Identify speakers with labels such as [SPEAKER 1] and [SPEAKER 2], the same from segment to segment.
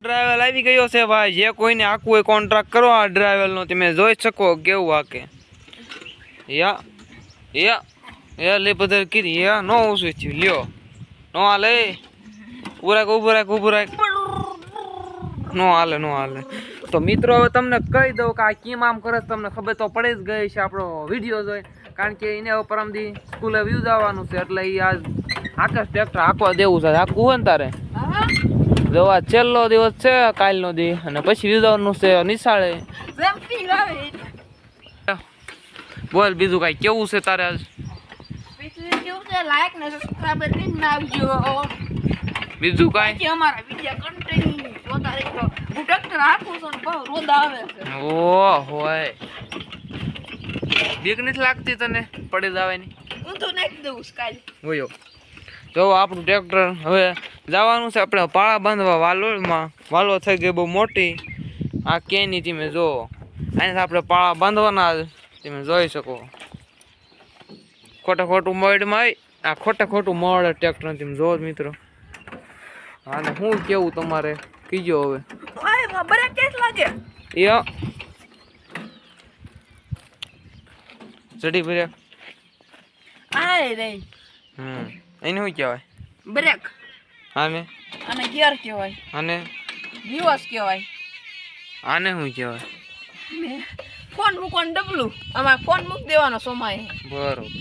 [SPEAKER 1] Driver આવી ગયો છે ભાઈ. જે કોઈને આખું હોય કોન્ટ્રાક્ટ કરો આ ડ્રાઈવરનો તમે જોઈ શકો કેવું હાકે. યા યા યા લે પધર કીધી યા નો ઓછું થયું લ્યો નો હાલે ઉભરાક નો હાલે. તો મિત્રો હવે તમને કહી દઉં કે આ કેમ આમ કરે તમને ખબર તો પડી જ ગઈ છે આપણો વિડીયો જોઈ, કારણ કે એને હવે પરમદી સ્કૂલે વ્યૂઝ આવવાનું છે એટલે એ આજ આકાશ ટ્રેક્ટર હાંકવા દેવું છે. હાંકવું હોય ને તારે જો આ છેલ્લો દિવસ છે કાલનો દી અને પછી વ્યૂઝ આવવાનું છે નિશાળે. બોલ બીજું કાંઈ કેવું છે તારે આજ?
[SPEAKER 2] લાઈક ને સબસ્ક્રાઇબર કરીને આવજો.
[SPEAKER 1] બીજું કાંઈ
[SPEAKER 2] અમારા વિડિયો કન્ટિન્યુ જોતા રહેજો. હું ટ્રેક્ટર હાંકું છું ને બહુ રોદ આવે છે.
[SPEAKER 1] ઓ હોય બીક નથી લાગતી તને પડી જવાની?
[SPEAKER 2] હું તો નાખી દઉં કાલે.
[SPEAKER 1] હોયો જો આપણું ટ્રેક્ટર હવે જવાનું છે આપણે પાળા બાંધવા વાલોળમાં. વાલો થઈ ગઈ બહુ મોટી. આ કેની તમે જો આને આપણે પાળા બાંધવાના તમે જોઈ શકો. ખોટું મોડમાં આ ખોટું મોડ ટ્રેક્ટર તમે જો મિત્રો. અને શું કેવું તમારે કીજો હવે?
[SPEAKER 2] બ્રેક કેસ લાગે
[SPEAKER 1] એ ચડી બ્રેક
[SPEAKER 2] આય રે
[SPEAKER 1] એને શું કહેવાય?
[SPEAKER 2] બ્રેક.
[SPEAKER 1] આને
[SPEAKER 2] ગિયર કહેવાય.
[SPEAKER 1] આને
[SPEAKER 2] રિવર્સ કહેવાય.
[SPEAKER 1] આને શું કહેવાય?
[SPEAKER 2] ફોન મૂકવાનું ડબલું. આમાં ફોન મૂકી દેવાનો સમય.
[SPEAKER 1] બરોબર.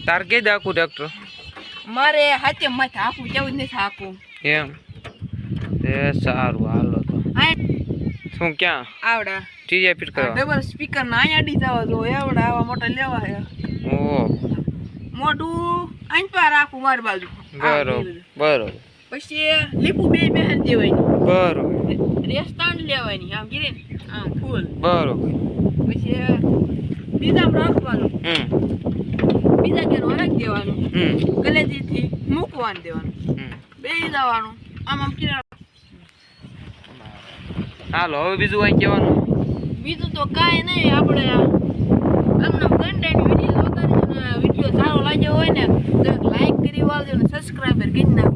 [SPEAKER 1] તાર કે આખું ટ્રેક્ટર
[SPEAKER 2] મારે હાથે માથે હાકું કેવું નથી હાકું
[SPEAKER 1] એમ તે સારું હાલો તો શું ક્યાં
[SPEAKER 2] આવડા
[SPEAKER 1] ટીજે ફિટ કરવા
[SPEAKER 2] ડબલ સ્પીકર ના અહીંયા ડી જવા જો એવડા આવા મોટા લેવા હે.
[SPEAKER 1] ઓ
[SPEAKER 2] મોઢું આઈ પર રાખું મારી બાજુ.
[SPEAKER 1] બરોબર.
[SPEAKER 2] પછી લીપુ બે બેહન દેવાની.
[SPEAKER 1] બરોબર.
[SPEAKER 2] રેસ્ટાન્ડ લેવાની આમ ગીરે આમ ફૂલ.
[SPEAKER 1] બરોબર.
[SPEAKER 2] પછી બીજામાં રાખવાનું. બીજા કેનો રાખી દેવાનું. ગલેજીથી મૂકવાનું દેવાનું. બેસી જવાનું આમ કિરા.
[SPEAKER 1] હાલો હવે બીજું કઈ કહેવાનું?
[SPEAKER 2] બીજું તો કાંઈ નહીં. આપણે આમના કન્ટેન્ટ વિડીયો જોતા રહેજો ને વિડીયો સારો લાગ્યો હોય ને તો લાઈક કરી વાળજો ને સબસ્ક્રાઈબર કરી નાખજો.